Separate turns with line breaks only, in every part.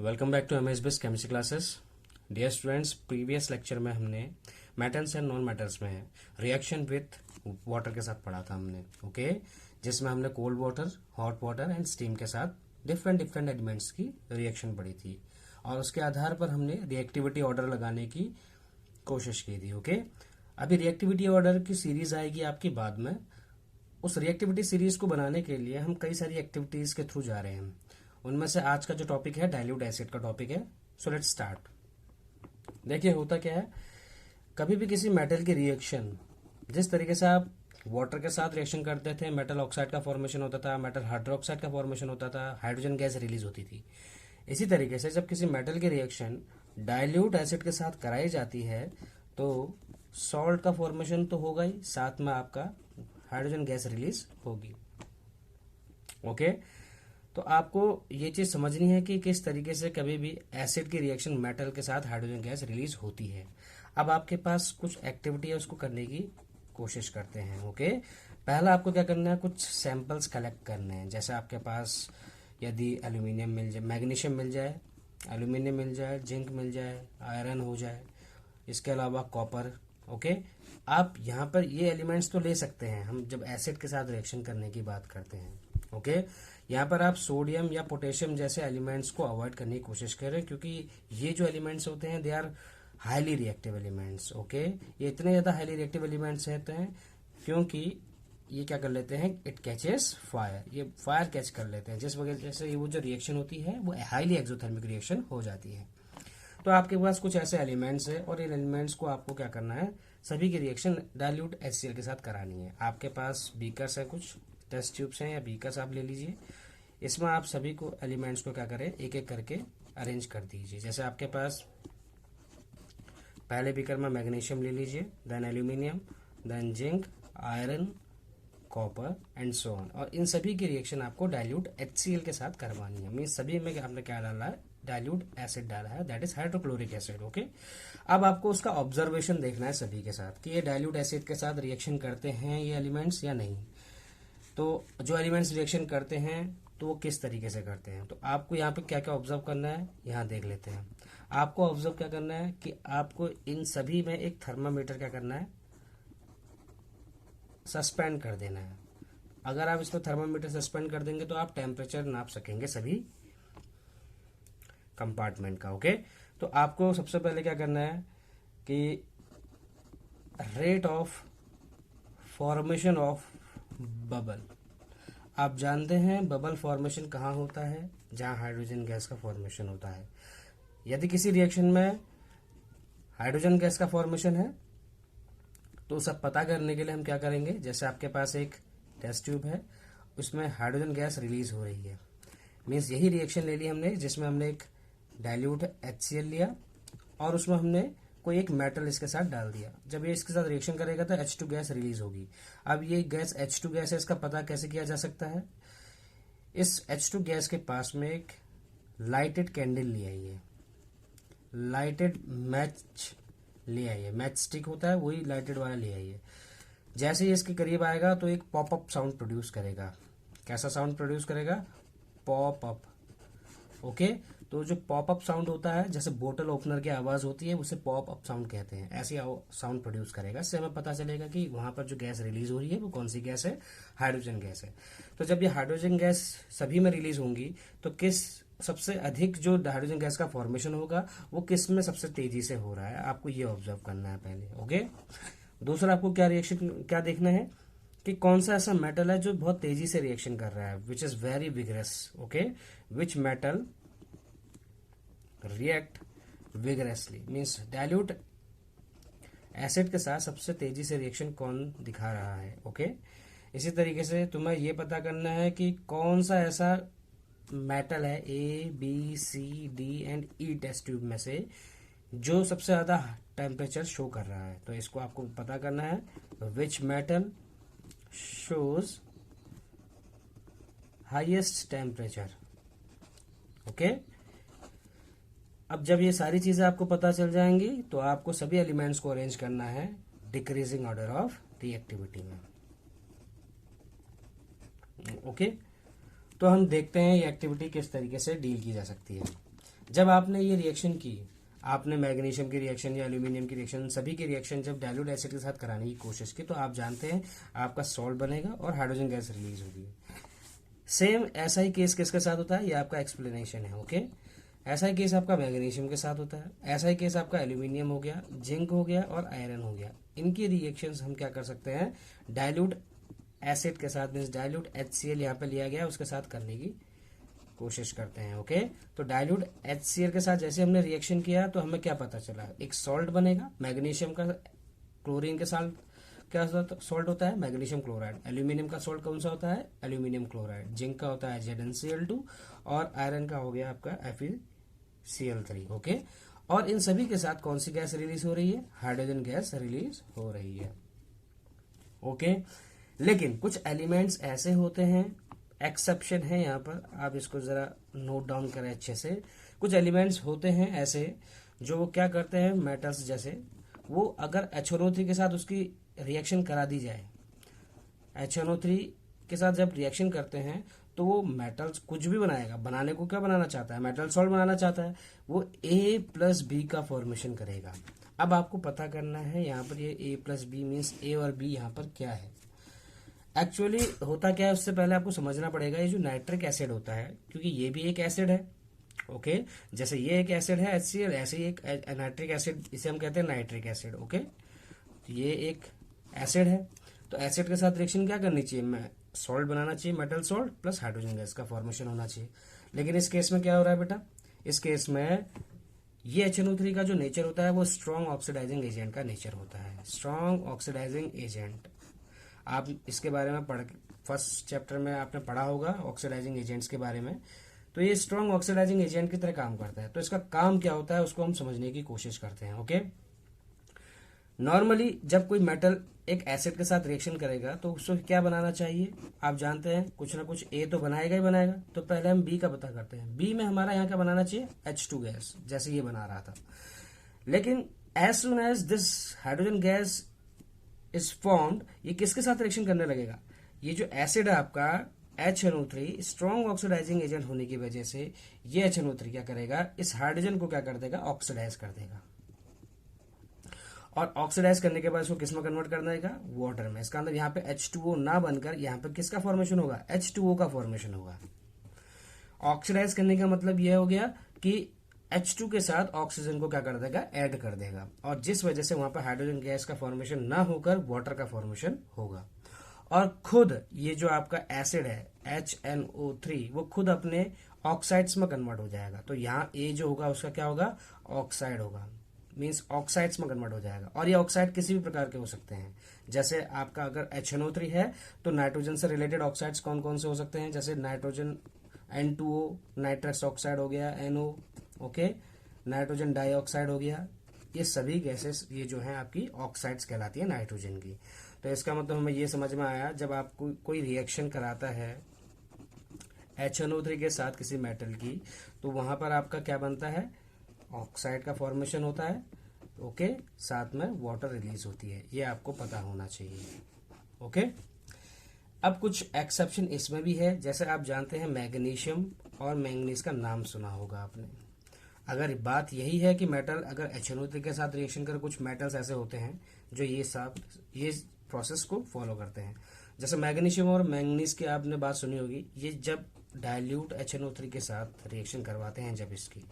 Welcome back to MS base chemistry classes. Dear students, previous lecture में हमने metals and non metals में reaction with water के साथ पढ़ा था हमने, ओके जिसमें हमने cold water, hot water and steam के साथ डिफरेंट डिफरेंट एलिमेंट्स की रिएक्शन पढ़ी थी और उसके आधार पर हमने रिएक्टिविटी ऑर्डर लगाने की कोशिश की थी। ओके, अभी रिएक्टिविटी ऑर्डर की सीरीज आएगी आपकी बाद में। उस रिएक्टिविटी सीरीज को बनाने के लिए हम कई सारी एक्टिविटीज के थ्रू जा रहे हैं। उनमें से आज का जो टॉपिक है डाइल्यूट एसिड का टॉपिक है। So let's start. देखिए होता क्या है, कभी भी किसी मेटल की रिएक्शन, जिस तरीके से आप वाटर के साथ रिएक्शन करते थे, मेटल ऑक्साइड का फॉर्मेशन होता था, मेटल हाइड्रोक्साइड का फॉर्मेशन होता था, हाइड्रोजन गैस रिलीज होती थी। इसी तरीके से जब किसी मेटल की रिएक्शन डाइल्यूट एसिड के साथ कराई जाती है तो सॉल्ट का फॉर्मेशन तो होगा ही, साथ में आपका हाइड्रोजन गैस रिलीज होगी। ओके, तो आपको ये चीज समझनी है कि किस तरीके से कभी भी एसिड की रिएक्शन मेटल के साथ हाइड्रोजन गैस रिलीज होती है। अब आपके पास कुछ एक्टिविटी है, उसको करने की कोशिश करते हैं। ओके, पहला आपको क्या करना है, कुछ सैंपल्स कलेक्ट करने हैं। जैसे आपके पास यदि एल्यूमिनियम मिल जाए, मैग्नीशियम मिल जाए, एल्यूमिनियम मिल जाए, जिंक मिल जाए, आयरन हो जाए, इसके अलावा कॉपर। ओके, आप यहाँ पर ये एलिमेंट्स तो ले सकते हैं हम जब एसिड के साथ रिएक्शन करने की बात करते हैं। ओके, यहाँ पर आप सोडियम या पोटेशियम जैसे एलिमेंट्स को अवॉइड करने की कोशिश करें, क्योंकि ये जो एलिमेंट्स होते हैं they are highly reactive elements. Okay, ये इतने ज़्यादा हाईली रिएक्टिव एलिमेंट्स रहते हैं क्योंकि ये क्या कर लेते हैं, इट कैचेस फायर, ये फायर कैच कर लेते हैं, जिस वजह से वो जो रिएक्शन होती है वो हाईली एक्सोथर्मिक रिएक्शन हो जाती है। तो आपके पास कुछ ऐसे एलिमेंट्स है और इन एलिमेंट्स को आपको क्या करना है, सभी की रिएक्शन डाइल्यूट HCl के साथ करानी है। आपके पास बीकर्स है, कुछ टेस्ट ट्यूब्स हैं या बीकर्स आप ले लीजिए। इसमें आप सभी को एलिमेंट्स को क्या करें, एक एक करके अरेंज कर दीजिए। जैसे आपके पास पहले बीकर में मैग्नीशियम ले लीजिए, then aluminium, then zinc, iron, copper and so on. और इन सभी की रिएक्शन आपको डाइल्यूट HCl के साथ करवानी है। मीन सभी में आपने क्या डाला है, डाइल्यूट एसिड डाला है, that is hydrochloric acid. Okay, अब आपको उसका ऑब्जर्वेशन देखना है सभी के साथ कि ये डाइल्यूट एसिड के साथ रिएक्शन करते हैं ये एलिमेंट्स या नहीं। तो जो एलिमेंट्स रिएक्शन करते हैं तो वो किस तरीके से करते हैं, तो आपको यहाँ पे क्या क्या ऑब्जर्व करना है, यहाँ देख लेते हैं। आपको ऑब्जर्व क्या करना है कि आपको इन सभी में एक थर्मामीटर क्या करना है, सस्पेंड कर देना है। अगर आप इसमें थर्मामीटर सस्पेंड कर देंगे तो आप टेम्परेचर नाप सकेंगे सभी कंपार्टमेंट का। ओके, तो आपको सबसे पहले क्या करना है कि rate of formation of bubble, आप जानते हैं बबल फॉर्मेशन कहाँ होता है, जहाँ हाइड्रोजन गैस का फॉर्मेशन होता है। यदि किसी रिएक्शन में हाइड्रोजन गैस का फॉर्मेशन है तो सब पता करने के लिए हम क्या करेंगे, जैसे आपके पास एक टेस्ट ट्यूब है, उसमें हाइड्रोजन गैस रिलीज हो रही है, मीन्स यही रिएक्शन ले ली हमने जिसमें हमने एक डाइल्यूट HCl लिया और उसमें हमने कोई एक मेटल इसके साथ डाल दिया। जब ये इसके साथ रिएक्शन करेगा तो H2 गैस रिलीज होगी। अब ये गैस H2 गैस है, इसका पता कैसे किया जा सकता है, इस H2 गैस के पास में एक लाइटेड कैंडल ले आइए, लाइटेड मैच ले आइए, मैच स्टिक होता है वही लाइटेड वाला ले आइए। जैसे ही इसके करीब आएगा तो एक पॉपअप साउंड प्रोड्यूस करेगा। कैसा साउंड प्रोड्यूस करेगा, पॉपअप। ओके, तो जो पॉपअप साउंड होता है, जैसे बोतल ओपनर की आवाज होती है, उसे पॉपअप साउंड कहते हैं। ऐसी साउंड प्रोड्यूस करेगा, इससे हमें पता चलेगा कि वहां पर जो गैस रिलीज हो रही है वो कौन सी गैस है, हाइड्रोजन गैस है। तो जब ये हाइड्रोजन गैस सभी में रिलीज होंगी तो किस सबसे अधिक जो हाइड्रोजन गैस का फॉर्मेशन होगा वो किस में सबसे तेजी से हो रहा है, आपको ये ऑब्जर्व करना है पहले। ओके, दूसरा आपको क्या रिएक्शन क्या देखना है कि कौन सा ऐसा मेटल है जो बहुत तेजी से रिएक्शन कर रहा है, which is very vigorous. Okay, which metal react vigorously, means dilute acid के साथ सबसे तेजी से रिएक्शन कौन दिखा रहा है। ओके, इसी तरीके से तुम्हें यह पता करना है कि कौन सा ऐसा मेटल है ABCD and E test tube में से जो सबसे ज्यादा टेम्परेचर शो कर रहा है। तो इसको आपको पता करना है, which metal shows highest temperature. Okay, अब जब ये सारी चीजें आपको पता चल जाएंगी तो आपको सभी एलिमेंट्स को अरेंज करना है डिक्रीजिंग ऑर्डर ऑफ रिएक्टिविटी में। ओके, तो हम देखते हैं ये एक्टिविटी किस तरीके से डील की जा सकती है। जब आपने ये रिएक्शन की, आपने मैग्नीशियम की रिएक्शन या एल्यूमिनियम की रिएक्शन, सभी की रिएक्शन जब डाइल्यूट एसिड के साथ कराने की कोशिश की, तो आप जानते हैं आपका सॉल्ट बनेगा और हाइड्रोजन गैस रिलीज होगी। सेम ऐसा ही केस किसके साथ होता है, ये आपका एक्सप्लेनेशन है। ओके, ऐसा ही केस आपका मैग्नीशियम के साथ होता है, ऐसा ही केस आपका एल्यूमिनियम हो गया, जिंक हो गया और आयरन हो गया। इनकी रिएक्शंस हम क्या कर सकते हैं, डाइल्यूट एसिड के साथ, मीन्स डाइल्यूट HCl यहाँ पे लिया गया, उसके साथ करने की कोशिश करते हैं। ओके, तो डाइल्यूट HCl के साथ जैसे हमने रिएक्शन किया तो हमें क्या पता चला, एक सॉल्ट बनेगा। मैग्नीशियम का क्लोरीन के साथ क्या सॉल्ट होता है, मैग्नीशियम क्लोराइड। एल्यूमिनियम का सॉल्ट कौन सा होता है, एल्यूमिनियम क्लोराइड। जिंक का होता है ZnCl2 और आयरन का हो गया आपका FeCl3। ओके, और इन सभी के साथ कौन सी गैस रिलीज हो रही है, हाइड्रोजन गैस रिलीज हो रही है। ओके, लेकिन कुछ एलिमेंट्स ऐसे होते हैं, एक्सेप्शन है यहाँ पर, आप इसको जरा नोट डाउन करें अच्छे से। कुछ एलिमेंट्स होते हैं ऐसे जो वो क्या करते हैं, मेटल्स जैसे, वो अगर HNO3 के साथ उसकी रिएक्शन करा दी जाए, HNO3 के साथ जब रिएक्शन करते हैं तो वो मेटल्स कुछ भी बनाएगा। बनाने को क्या बनाना चाहता है, मेटल सॉल्ट बनाना चाहता है, वो A+B का फॉर्मेशन करेगा। अब आपको पता करना है यहाँ पर ये A+B मीन्स A और B यहाँ पर क्या है। एक्चुअली होता क्या है, उससे पहले आपको समझना पड़ेगा ये जो नाइट्रिक एसिड होता है, क्योंकि ये भी एक एसिड है। ओके, जैसे ये एक एसिड है HCl, ऐसे ही एक नाइट्रिक एसिड, इसे हम कहते हैं नाइट्रिक एसिड। ओके, तो ये एक एसिड है, तो एसिड के साथ रिएक्शन क्या करनी चाहिए, सॉल्ट बनाना चाहिए, metal salt plus hydrogen gas का फॉर्मेशन होना चाहिए। लेकिन इस केस में क्या हो रहा है बेटा, इस केस में ये HNO3 का जो नेचर होता है वो स्ट्रॉन्ग ऑक्सीडाइजिंग एजेंट का नेचर होता है। स्ट्रॉन्ग ऑक्सीडाइजिंग एजेंट, आप इसके बारे में फर्स्ट चैप्टर में आपने पढ़ा होगा ऑक्सीडाइजिंग एजेंट्स के बारे में। तो ये स्ट्रॉन्ग ऑक्सीडाइजिंग एजेंट की तरह काम करता है। तो इसका काम क्या होता है उसको हम समझने की कोशिश करते हैं। ओके, नॉर्मली जब कोई मेटल एक एसिड के साथ रिएक्शन करेगा तो उसको क्या बनाना चाहिए, आप जानते हैं कुछ ना कुछ A तो बनाएगा ही बनाएगा। तो पहले हम B का पता करते हैं। B में हमारा यहाँ क्या बनाना चाहिए, H2 गैस, जैसे ये बना रहा था। लेकिन as soon as this hydrogen gas is formed, ये किसके साथ रिएक्शन करने लगेगा, ये जो एसिड है आपका HNO3, स्ट्रॉन्ग ऑक्सीडाइजिंग एजेंट होने की वजह से ये HNO3 क्या करेगा, इस हाइड्रोजन को क्या कर देगा, ऑक्सीडाइज कर देगा। और ऑक्सीडाइज करने के बाद इसको किस में कन्वर्ट कर देगा, वाटर में। इसका अंदर यहाँ पे H2O ना बनकर यहाँ पे किसका फॉर्मेशन होगा, H2O का फॉर्मेशन होगा। ऑक्सीडाइज करने का मतलब यह हो गया कि H2 के साथ ऑक्सीजन को क्या कर देगा, ऐड कर देगा, और जिस वजह से वहां पर हाइड्रोजन गैस का फॉर्मेशन ना होकर वाटर का फॉर्मेशन होगा। और खुद ये जो आपका एसिड है HNO3 वो खुद अपने ऑक्साइड्स में कन्वर्ट हो जाएगा। तो यहाँ A जो होगा उसका क्या होगा, ऑक्साइड होगा, मीन्स ऑक्साइड्स में कन्वर्ट हो जाएगा। और ये ऑक्साइड किसी भी प्रकार के हो सकते हैं। जैसे आपका अगर HNO3 है तो नाइट्रोजन से रिलेटेड ऑक्साइड्स कौन कौन से हो सकते हैं, जैसे नाइट्रोजन N2O, नाइट्रस ऑक्साइड हो गया NO, ओके, नाइट्रोजन डाइऑक्साइड हो गया। ये सभी गैसेस ये जो है आपकी ऑक्साइड्स कहलाती है नाइट्रोजन की। तो इसका मतलब हमें ये समझ में आया, जब आप कोई रिएक्शन कराता है HNO3 के साथ किसी मेटल की, तो वहां पर आपका क्या बनता है, ऑक्साइड का फॉर्मेशन होता है। ओके, साथ में वाटर रिलीज होती है, ये आपको पता होना चाहिए। ओके, अब कुछ एक्सेप्शन इसमें भी है। जैसे आप जानते हैं मैग्नीशियम और मैंगनीज का नाम सुना होगा आपने। अगर बात यही है कि मेटल अगर HNO3 के साथ रिएक्शन कर, कुछ मेटल्स ऐसे होते हैं जो ये प्रोसेस को फॉलो करते हैं। जैसे मैग्नीशियम और मैंगनीज की आपने बात सुनी होगी, ये जब डाइल्यूट HNO3 के साथ रिएक्शन करवाते हैं, जब इसकी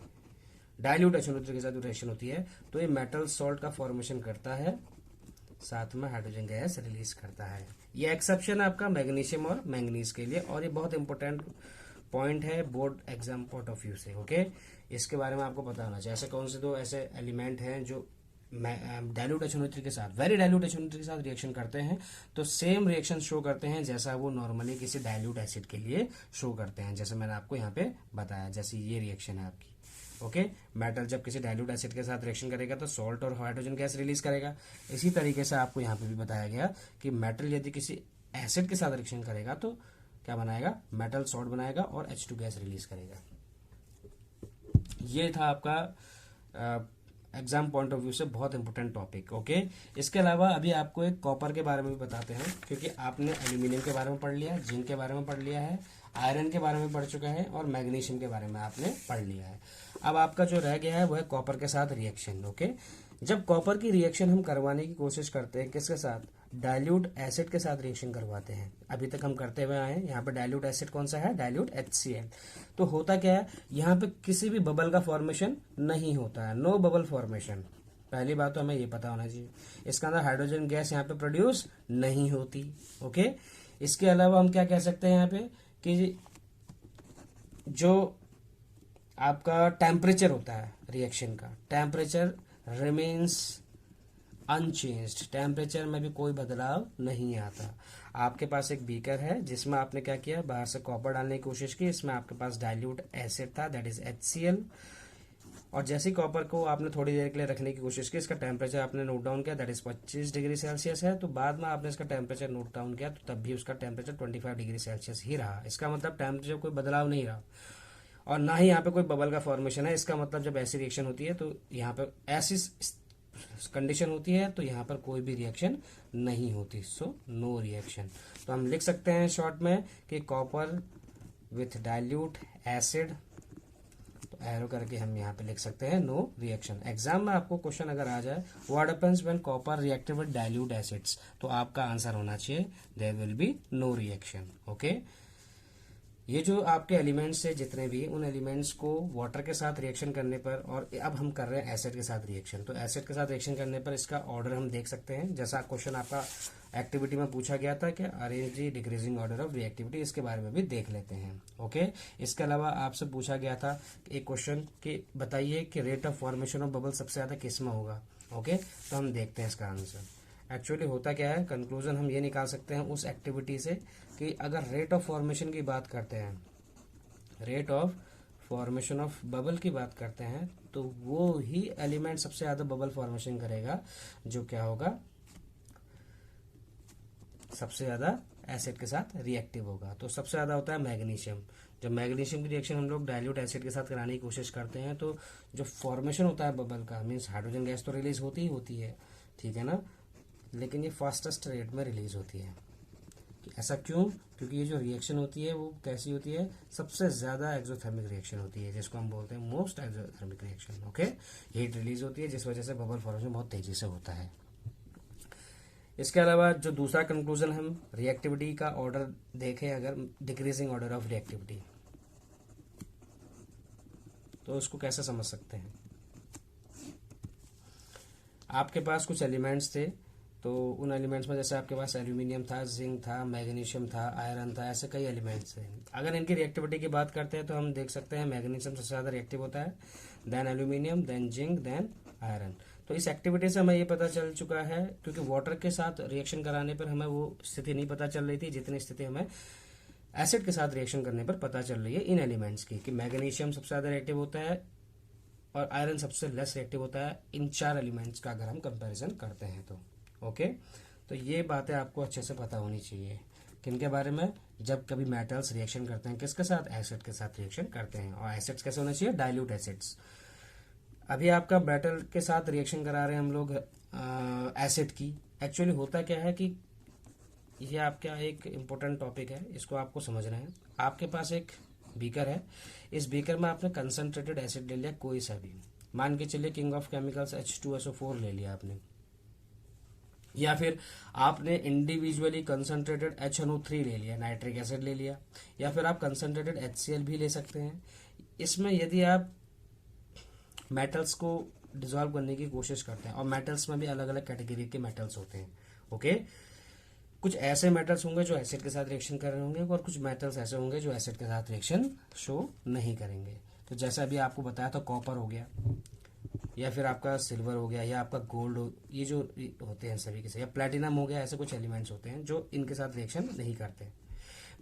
डाइल्यूट HNO3 के साथ रिएक्शन होती है तो ये मेटल सॉल्ट का फॉर्मेशन करता है, साथ में हाइड्रोजन गैस रिलीज करता है। ये एक्सेप्शन है आपका मैग्नीशियम और मैंगनीज के लिए, और ये बहुत इंपॉर्टेंट पॉइंट है board exam point of view से। ओके, इसके बारे में आपको पता होना चाहिए। ऐसे कौन से दो ऐसे एलिमेंट हैं जो डाइल्यूट HNO3 के साथ, वेरी डाइल्यूट HNO3 के साथ रिएक्शन करते हैं तो सेम रिएक्शन शो करते हैं जैसा वो नॉर्मली किसी डाइल्यूट एसिड के लिए शो करते हैं। जैसे मैंने आपको यहाँ पे बताया, जैसे ये रिएक्शन है आपकी। ओके, मेटल जब किसी डाइल्यूट एसिड के साथ रिएक्शन करेगा तो सॉल्ट और हाइड्रोजन गैस रिलीज करेगा। इसी तरीके से आपको यहाँ पे भी बताया गया कि मेटल यदि किसी एसिड के साथ रिएक्शन करेगा तो क्या बनाएगा, मेटल सॉल्ट बनाएगा और H2 गैस रिलीज करेगा। ये था आपका एग्जाम पॉइंट ऑफ व्यू से बहुत इंपॉर्टेंट टॉपिक। ओके, इसके अलावा अभी आपको एक कॉपर के बारे में भी बताते हैं, क्योंकि आपने एल्यूमिनियम के बारे में पढ़ लिया, जिंक के बारे में पढ़ लिया है, आयरन के बारे में पढ़ चुका है और मैग्नीशियम के बारे में आपने पढ़ लिया है। अब आपका जो रह गया है वो है कॉपर के साथ रिएक्शन। ओके, जब कॉपर की रिएक्शन हम करवाने की कोशिश करते हैं, किसके साथ? डाइल्यूट एसिड के साथ रिएक्शन करवाते हैं। अभी तक हम करते हुए आए हैं। यहाँ पे डाइल्यूट एसिड कौन सा है? Dilute HCl। तो होता क्या है, यहाँ पे किसी भी बबल का फॉर्मेशन नहीं होता है, नो बबल फॉर्मेशन। पहली बात तो हमें ये पता होना चाहिए। इसके अंदर हाइड्रोजन गैस यहाँ पे प्रोड्यूस नहीं होती। ओके, इसके अलावा हम क्या कह सकते हैं यहाँ पे कि जो आपका टेम्परेचर होता है रिएक्शन का, टेम्परेचर रिमेन्स अनचेंज्ड। टेम्परेचर में भी कोई बदलाव नहीं आता। आपके पास एक बीकर है जिसमें आपने क्या किया, बाहर से कॉपर डालने की कोशिश की। इसमें आपके पास डाइल्यूट एसिड था, दैट इज HCl। और जैसे ही कॉपर को आपने थोड़ी देर के लिए रखने की कोशिश की, इसका टेम्परेचर आपने नोट डाउन किया, दैट इज 25 डिग्री सेल्सियस है। तो बाद में आपने इसका टेम्परेचर नोट डाउन किया तो तब भी उसका टेम्परेचर 25 डिग्री सेल्सियस ही रहा। इसका मतलब टेम्परेचर कोई बदलाव नहीं रहा और ना ही यहाँ पे कोई बबल का फॉर्मेशन है। इसका मतलब जब ऐसी रिएक्शन होती है तो यहाँ पर ऐसी कंडीशन होती है तो यहाँ पर कोई भी रिएक्शन नहीं होती, सो नो रिएक्शन। तो हम लिख सकते हैं शॉर्ट में कि कॉपर विथ डाइल्यूट एसिड, तो एरो करके हम यहाँ पे लिख सकते हैं नो रिएक्शन। एग्जाम में आपको क्वेश्चन अगर आ जाए what happens when copper reacted with dilute acids, तो आपका आंसर होना चाहिए there will be no reaction. Okay, ये जो आपके एलिमेंट्स है जितने भी, उन एलिमेंट्स को वाटर के साथ रिएक्शन करने पर, और अब हम कर रहे हैं एसिड के साथ रिएक्शन, तो एसिड के साथ रिएक्शन करने पर इसका ऑर्डर हम देख सकते हैं। जैसा क्वेश्चन आपका एक्टिविटी में पूछा गया था कि arrange the decreasing order of reactivity, इसके बारे में भी देख लेते हैं। ओके, इसके अलावा आपसे पूछा गया था एक क्वेश्चन कि बताइए कि rate of formation of bubble सबसे ज्यादा किस में होगा। ओके, तो हम देखते हैं इसका आंसर। एक्चुअली होता क्या है, कंक्लूजन हम ये निकाल सकते हैं उस एक्टिविटी से कि अगर रेट ऑफ फॉर्मेशन की बात करते हैं, rate of formation of bubble की बात करते हैं, तो वो ही एलिमेंट सबसे ज्यादा बबल फॉर्मेशन करेगा जो क्या होगा, सबसे ज्यादा एसिड के साथ रिएक्टिव होगा। तो सबसे ज्यादा होता है मैग्नीशियम। जब मैग्नीशियम की रिएक्शन हम लोग डाइल्यूट एसिड के साथ कराने की कोशिश करते हैं तो जो फॉर्मेशन होता है बबल का, मीन्स हाइड्रोजन गैस तो रिलीज होती ही होती है, ठीक है ना, लेकिन ये फास्टेस्ट रेट में रिलीज होती है। ऐसा क्यों? क्योंकि ये जो रिएक्शन होती है वो कैसी होती है, सबसे ज्यादा एक्सोथर्मिक रिएक्शन होती है, जिसको हम बोलते हैं most exothermic reaction. Okay, heat release होती है जिस वजह से बबल फॉर्मेशन बहुत तेजी से होता है। इसके अलावा जो दूसरा कंक्लूजन हम रिएक्टिविटी का ऑर्डर देखें, अगर डिक्रीजिंग ऑर्डर ऑफ रिएक्टिविटी, तो उसको कैसे समझ सकते हैं। आपके पास कुछ एलिमेंट्स थे, तो उन एलिमेंट्स में जैसे आपके पास एल्यूमिनियम था, जिंक था, मैग्नीशियम था, आयरन था, ऐसे कई एलिमेंट्स थे। अगर इनकी रिएक्टिविटी की बात करते हैं तो हम देख सकते हैं मैग्नीशियम सबसे ज्यादा रिएक्टिव होता है, then aluminium, then zinc, then iron. तो इस एक्टिविटी से हमें ये पता चल चुका है, क्योंकि वाटर के साथ रिएक्शन कराने पर हमें वो स्थिति नहीं पता चल रही थी जितनी स्थिति हमें एसिड के साथ रिएक्शन करने पर पता चल रही है इन एलिमेंट्स की, कि मैग्नीशियम सबसे ज्यादा रिएक्टिव होता है और आयरन सबसे लेस रिएक्टिव होता है, इन चार एलिमेंट्स का अगर हम कंपैरिजन करते हैं तो। ओके, तो ये बातें आपको अच्छे से पता होनी चाहिए किनके बारे में, जब कभी मेटल्स रिएक्शन करते हैं किसके साथ, एसिड के साथ रिएक्शन करते हैं। और एसिड्स कैसे होने चाहिए, डाइल्यूट एसिड्स। अभी आपका मेटल के साथ रिएक्शन करा रहे हैं हम लोग एसिड की। एक्चुअली होता क्या है कि ये आपका एक इम्पोर्टेंट टॉपिक है, इसको आपको समझना है। आपके पास एक बीकर है, इस बीकर में आपने कंसंट्रेटेड एसिड ले लिया कोई सा भी, मान के चलिए किंग ऑफ केमिकल्स H2SO4 ले लिया आपने, या फिर आपने इंडिविजुअली कंसंट्रेटेड HNO3 ले लिया, नाइट्रिक एसिड ले लिया, या फिर आप कंसंट्रेटेड HCl भी ले सकते हैं। इसमें यदि आप मेटल्स को डिसॉल्व करने की कोशिश करते हैं, और मेटल्स में भी अलग अलग कैटेगरी के मेटल्स होते हैं। ओके, कुछ ऐसे मेटल्स होंगे जो एसिड के साथ रिएक्शन कर रहे होंगे, और कुछ मेटल्स ऐसे होंगे जो एसिड के साथ रिएक्शन शो नहीं करेंगे। तो जैसा अभी आपको बताया था, कॉपर हो गया, या फिर आपका सिल्वर हो गया, या आपका गोल्ड हो, ये जो होते हैं सभी के से, या प्लेटिनम हो गया, ऐसे कुछ एलिमेंट्स होते हैं जो इनके साथ रिएक्शन नहीं करते।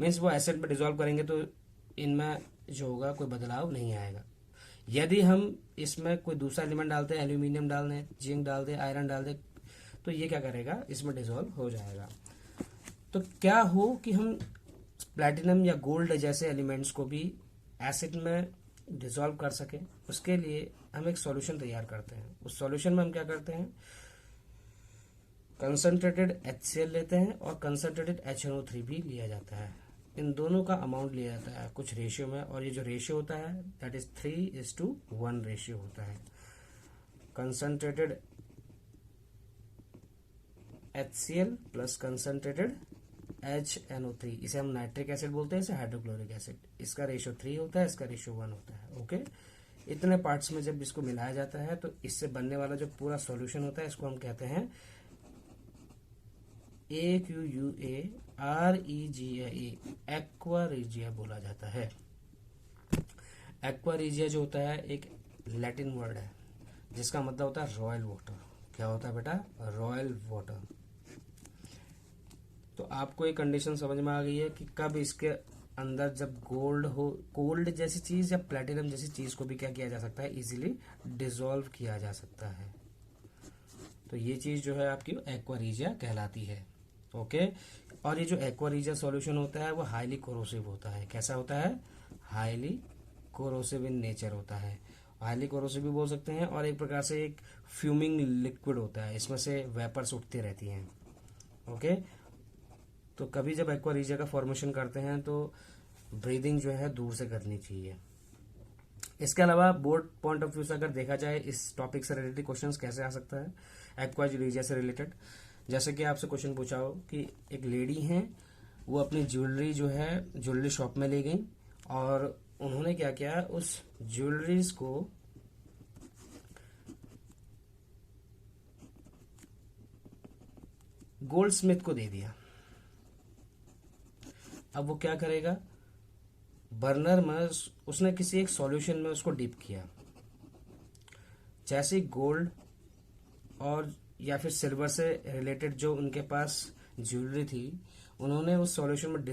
मीन्स वो एसिड में डिसॉल्व करेंगे तो इनमें जो होगा कोई बदलाव नहीं आएगा। यदि हम इसमें कोई दूसरा एलिमेंट डालते हैं, एल्यूमिनियम डाल दें, जिंक डाल दें, आयरन डाल दें, तो ये क्या करेगा, इसमें डिसॉल्व हो जाएगा। तो क्या हो कि हम प्लैटिनम या गोल्ड जैसे एलिमेंट्स को भी एसिड में डिसॉल्व कर सके, उसके लिए हम एक सॉल्यूशन तैयार करते हैं। उस सॉल्यूशन में हम क्या करते हैं, कंसंट्रेटेड HCl लेते हैं और कंसंट्रेटेड HNO3 भी लिया जाता है। इन दोनों का अमाउंट लिया जाता है कुछ रेशियो में, और ये जो रेशियो होता है दैट इज 3:1 रेशियो होता है। Concentrated HCl plus concentrated HNO3, इसे हम नाइट्रिक एसिड बोलते हैं, इसे हाइड्रोक्लोरिक एसिड। इसका रेशियो 3 होता है, इसका रेशियो 1 होता है। ओके, इतने पार्ट्स में जब इसको मिलाया जाता है तो इससे बनने वाला जो पूरा सॉल्यूशन होता है इसको हम कहते हैं AQUAREGIA, एक्वा रीजिया बोला जाता है। एक्वा रीजिया जो होता है एक लैटिन वर्ड है जिसका मतलब होता है रॉयल वाटर। क्या होता है बेटा? Royal water. तो आपको एक कंडीशन समझ में आ गई है कि कब इसके अंदर जब गोल्ड जैसी चीज या प्लेटिनम जैसी चीज को भी क्या किया जा सकता है, इजीली डिसॉल्व किया जा सकता है। तो ये चीज जो है आपकी एक्वा रीजिया कहलाती है। ओके, और ये जो एक्वा रीजिया सॉल्यूशन होता है वो हाईली कोरोसिव होता है। कैसा होता है? हाईली कोरोसिव इन नेचर होता है। हाईली कोरोसिव भी बोल सकते हैं, और एक प्रकार से एक फ्यूमिंग लिक्विड होता है, इसमें से वेपर्स उठती रहती हैं। ओके, तो कभी जब एक्वा रीजिया का फॉर्मेशन करते हैं तो ब्रीदिंग जो है दूर से करनी चाहिए। इसके अलावा बोर्ड पॉइंट ऑफ व्यू से अगर देखा जाए इस टॉपिक से रिलेटेड क्वेश्चंस कैसे आ सकता है एक्वा रीजिया से रिलेटेड, जैसे कि आपसे क्वेश्चन पूछा हो कि एक लेडी हैं, वो अपनी ज्वेलरी जो है ज्वेलरी शॉप में ले गई और उन्होंने क्या किया, उस ज्वेलरीज को गोल्ड स्मिथ को दे दिया। अब वो क्या करेगा, बर्नर में उसने किसी एक सॉल्यूशन में उसको डिप किया। जैसे गोल्ड और या फिर सिल्वर से रिलेटेड जो उनके पास ज्वेलरी थी, उन्होंने उस सॉल्यूशन में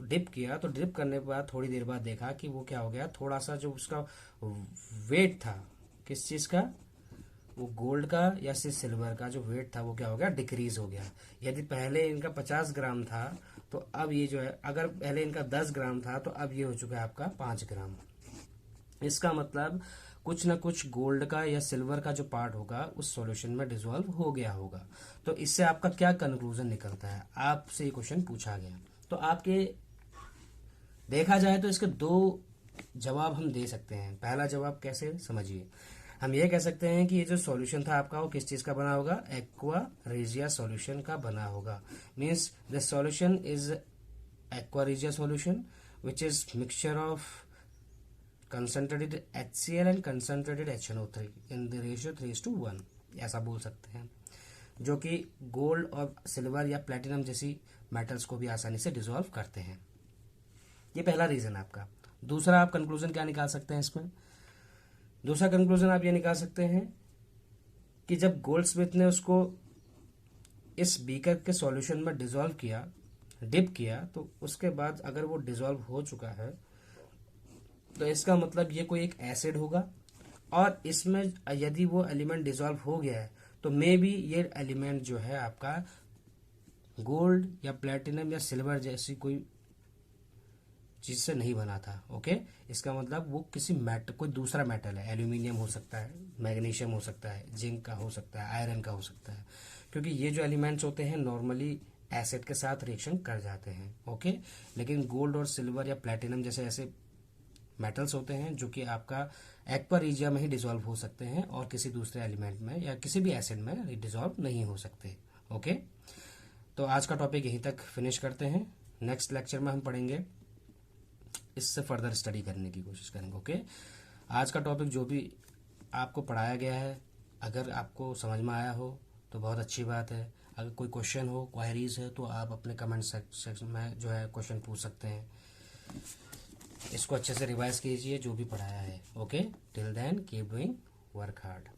डिप किया। तो डिप करने के बाद थोड़ी देर बाद देखा कि वो क्या हो गया, थोड़ा सा जो उसका वेट था, किस चीज का, वो गोल्ड का या सिल्वर का जो वेट था वो क्या हो गया, डिक्रीज हो गया। यदि पहले इनका 50 ग्राम था तो अब ये जो है, अगर पहले इनका 10 ग्राम था तो अब ये हो चुका है आपका 5 ग्राम। इसका मतलब कुछ ना कुछ गोल्ड का या सिल्वर का जो पार्ट होगा उस सॉल्यूशन में डिसॉल्व हो गया होगा। तो इससे आपका क्या कंक्लूजन निकलता है, आपसे ये क्वेश्चन पूछा गया। तो आपके देखा जाए तो इसके दो जवाब हम दे सकते हैं। पहला जवाब कैसे, समझिए, हम ये कह सकते हैं कि ये जो सॉल्यूशन था आपका वो किस चीज का बना होगा, एक्वा रीजिया सॉल्यूशन का बना होगा। Means the solution is aqua regia solution which is mixture of concentrated HCl and concentrated HNO3 in the ratio 3:1, ऐसा बोल सकते हैं, जो कि गोल्ड और सिल्वर या प्लेटिनम जैसी मेटल्स को भी आसानी से डिसॉल्व करते हैं। ये पहला रीजन आपका। दूसरा आप कंक्लूजन क्या निकाल सकते हैं इसमें? दूसरा कंक्लूजन आप ये निकाल सकते हैं कि जब गोल्ड स्मिथ ने उसको इस बीकर के सॉल्यूशन में डिसॉल्व किया, डिप किया, तो उसके बाद अगर वो डिसॉल्व हो चुका है तो इसका मतलब ये कोई एक एसिड होगा, और इसमें यदि वो एलिमेंट डिसॉल्व हो गया है तो मे बी ये एलिमेंट जो है आपका गोल्ड या प्लेटिनम या सिल्वर जैसी कोई चीज से नहीं बना था। ओके, इसका मतलब वो किसी कोई दूसरा मेटल है, एल्यूमिनियम हो सकता है, मैग्नीशियम हो सकता है, जिंक का हो सकता है, आयरन का हो सकता है, क्योंकि ये जो एलिमेंट्स होते हैं नॉर्मली एसिड के साथ रिएक्शन कर जाते हैं। ओके, लेकिन गोल्ड और सिल्वर या प्लेटिनम जैसे ऐसे मेटल्स होते हैं जो कि आपका एक्वा रीजिया में ही डिसॉल्व हो सकते हैं और किसी दूसरे एलिमेंट में या किसी भी एसिड में डिसॉल्व नहीं हो सकते। ओके, तो आज का टॉपिक यहीं तक फिनिश करते हैं। नेक्स्ट लेक्चर में हम पढ़ेंगे, इससे फर्दर स्टडी करने की कोशिश करेंगे। ओके, आज का टॉपिक जो भी आपको पढ़ाया गया है अगर आपको समझ में आया हो तो बहुत अच्छी बात है। अगर कोई क्वेश्चन हो, क्वायरीज है, तो आप अपने कमेंट सेक्शन में जो है क्वेश्चन पूछ सकते हैं। इसको अच्छे से रिवाइज कीजिए जो भी पढ़ाया है। Okay, till then keep doing work hard.